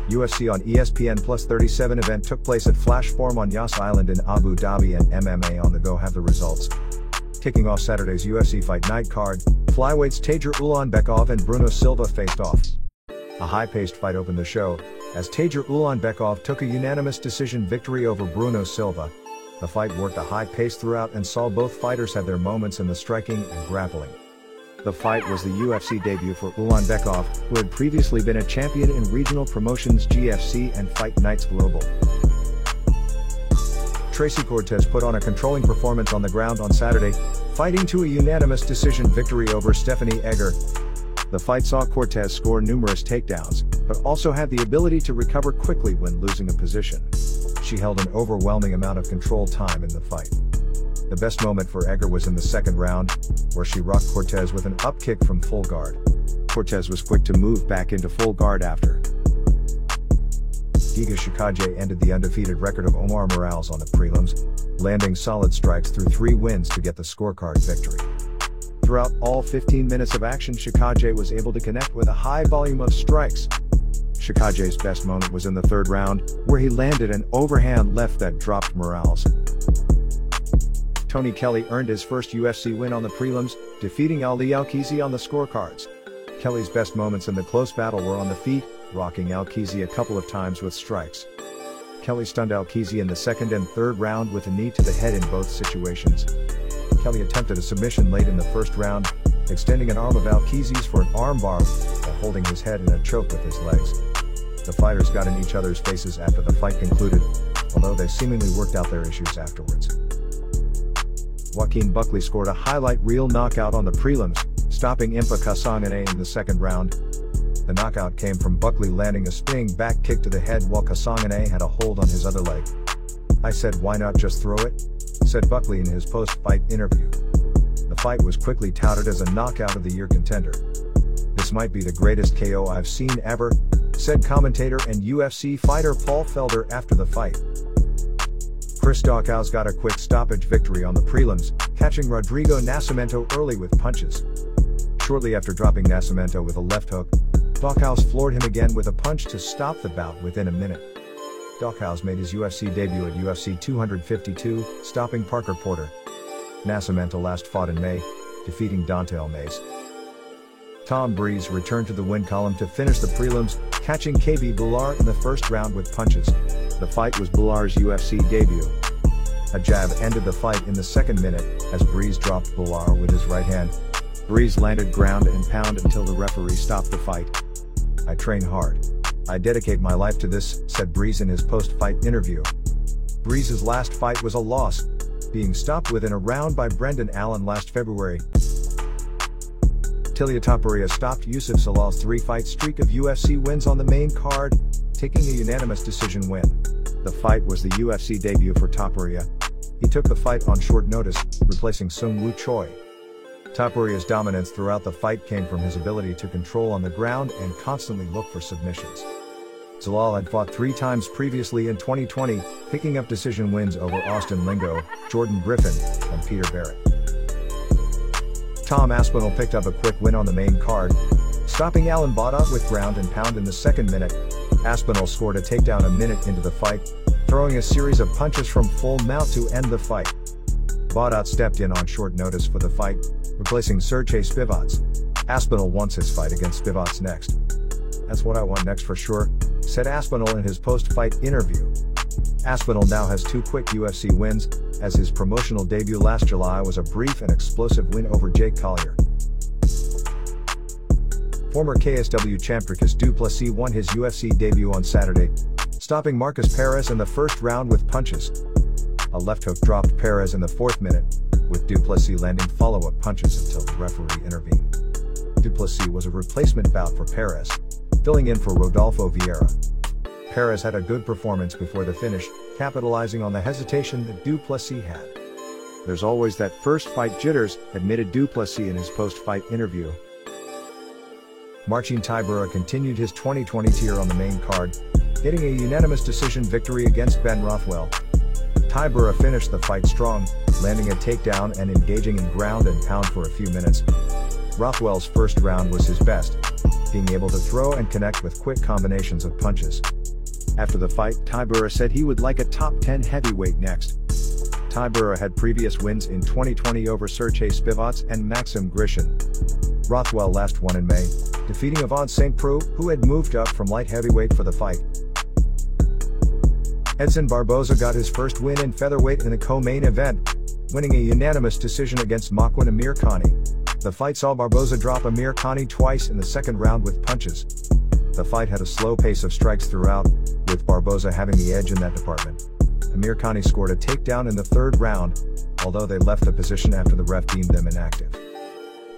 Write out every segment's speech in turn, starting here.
UFC on ESPN Plus 37 event took place at Flash Forum on Yas Island in Abu Dhabi, and MMA on the go have the results. Kicking off Saturday's UFC Fight Night card, flyweights Tager Ulanbekov and Bruno Silva faced off. A high-paced fight opened the show, as Tager Ulanbekov took a unanimous decision victory over Bruno Silva. The fight worked a high pace throughout and saw both fighters have their moments in the striking and grappling. The fight was the UFC debut for Ulanbekov, who had previously been a champion in regional promotions GFC and Fight Nights Global. Tracy Cortez put on a controlling performance on the ground on Saturday, fighting to a unanimous decision victory over Stephanie Egger. The fight saw Cortez score numerous takedowns, but also had the ability to recover quickly when losing a position. She held an overwhelming amount of control time in the fight. The best moment for Egger was in the second round, where she rocked Cortez with an up kick from full guard. Cortez was quick to move back into full guard after. Giga Chikadze ended the undefeated record of Omar Morales on the prelims, landing solid strikes through 3 wins to get the scorecard victory. Throughout all 15 minutes of action, Chikadze was able to connect with a high volume of strikes. Chikadze's best moment was in the third round, where he landed an overhand left that dropped Morales. Tony Kelly earned his first UFC win on the prelims, defeating Ali Alkizi on the scorecards. Kelly's best moments in the close battle were on the feet, rocking Alkizi a couple of times with strikes. Kelly stunned Alkizi in the second and third round with a knee to the head in both situations. Kelly attempted a submission late in the first round, extending an arm of Alkizi's for an armbar, while holding his head in a choke with his legs. The fighters got in each other's faces after the fight concluded, although they seemingly worked out their issues afterwards. Joaquin Buckley scored a highlight reel knockout on the prelims, stopping Impa Kasanganay in the second round. The knockout came from Buckley landing a spinning back kick to the head while Kasanganay had a hold on his other leg. "I said why not just throw it?" said Buckley in his post-fight interview. The fight was quickly touted as a knockout of the year contender. "This might be the greatest KO I've seen ever," said commentator and UFC fighter Paul Felder after the fight. Chris Daukaus got a quick stoppage victory on the prelims, catching Rodrigo Nascimento early with punches. Shortly after dropping Nascimento with a left hook, Daukaus floored him again with a punch to stop the bout within a minute. Daukaus made his UFC debut at UFC 252, stopping Parker Porter. Nascimento last fought in May, defeating Dante Almeida. Tom Breeze returned to the win column to finish the prelims, catching KB Bhullar in the first round with punches. The fight was Bhullar's UFC debut. A jab ended the fight in the second minute, as Breeze dropped Bhullar with his right hand. Breeze landed ground and pound until the referee stopped the fight. "I train hard. I dedicate my life to this," said Breeze in his post-fight interview. Breeze's last fight was a loss, being stopped within a round by Brendan Allen last February. Ilia Topuria stopped Yusuf Salal's 3-fight streak of UFC wins on the main card, taking a unanimous decision win. The fight was the UFC debut for Topuria. He took the fight on short notice, replacing Sung Woo Choi. Topuria's dominance throughout the fight came from his ability to control on the ground and constantly look for submissions. Zalal had fought 3 times previously in 2020, picking up decision wins over Austin Lingo, Jordan Griffin, and Peter Barrett. Tom Aspinall picked up a quick win on the main card, stopping Alan Bada with ground and pound in the second minute. Aspinall scored a takedown a minute into the fight, throwing a series of punches from full mount to end the fight. Bada stepped in on short notice for the fight, replacing Sergey Spivak. Aspinall wants his fight against Spivak next. "That's what I want next for sure," said Aspinall in his post-fight interview. Aspinall now has 2 quick UFC wins, as his promotional debut last July was a brief and explosive win over Jake Collier. Former KSW champ Dricus Du Plessis won his UFC debut on Saturday, stopping Marcus Perez in the first round with punches. A left hook dropped Perez in the 4th minute, with Du Plessis landing follow-up punches until the referee intervened. Du Plessis was a replacement bout for Perez, filling in for Rodolfo Vieira. Perez had a good performance before the finish, capitalizing on the hesitation that Du Plessis had. "There's always that first fight jitters," admitted Du Plessis in his post-fight interview. Marcin Tybura continued his 2020 tier on the main card, getting a unanimous decision victory against Ben Rothwell. Tybura finished the fight strong, landing a takedown and engaging in ground and pound for a few minutes. Rothwell's first round was his best, being able to throw and connect with quick combinations of punches. After the fight, Tybura said he would like a top 10 heavyweight next. Tybura had previous wins in 2020 over Sergey Spivak and Maxim Grishin. Rothwell last won in May, defeating Ivan St. Preux, who had moved up from light heavyweight for the fight. Edson Barboza got his first win in featherweight in the co-main event, winning a unanimous decision against Makwan Amirkhani. The fight saw Barboza drop Amirkhani twice in the second round with punches. The fight had a slow pace of strikes throughout, with Barboza having the edge in that department. Amirkhani scored a takedown in the third round, although they left the position after the ref deemed them inactive.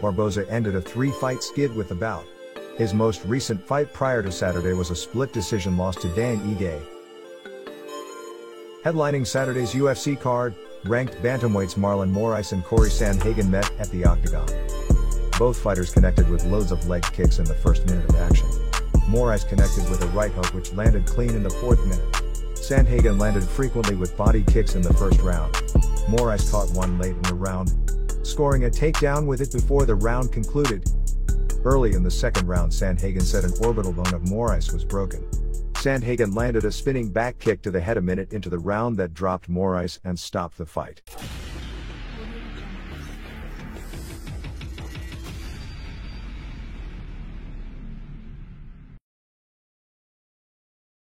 Barboza ended a 3-fight skid with the bout. His most recent fight prior to Saturday was a split decision loss to Dan Ige. Headlining Saturday's UFC card, ranked bantamweights Marlon Moraes and Corey Sandhagen met at the Octagon. Both fighters connected with loads of leg kicks in the first minute of action. Moraes connected with a right hook which landed clean in the fourth minute. Sandhagen landed frequently with body kicks in the first round. Moraes caught one late in the round, scoring a takedown with it before the round concluded. Early in the second round, Sandhagen said an orbital bone of Moraes was broken. Sandhagen landed a spinning back kick to the head a minute into the round that dropped Moraes and stopped the fight.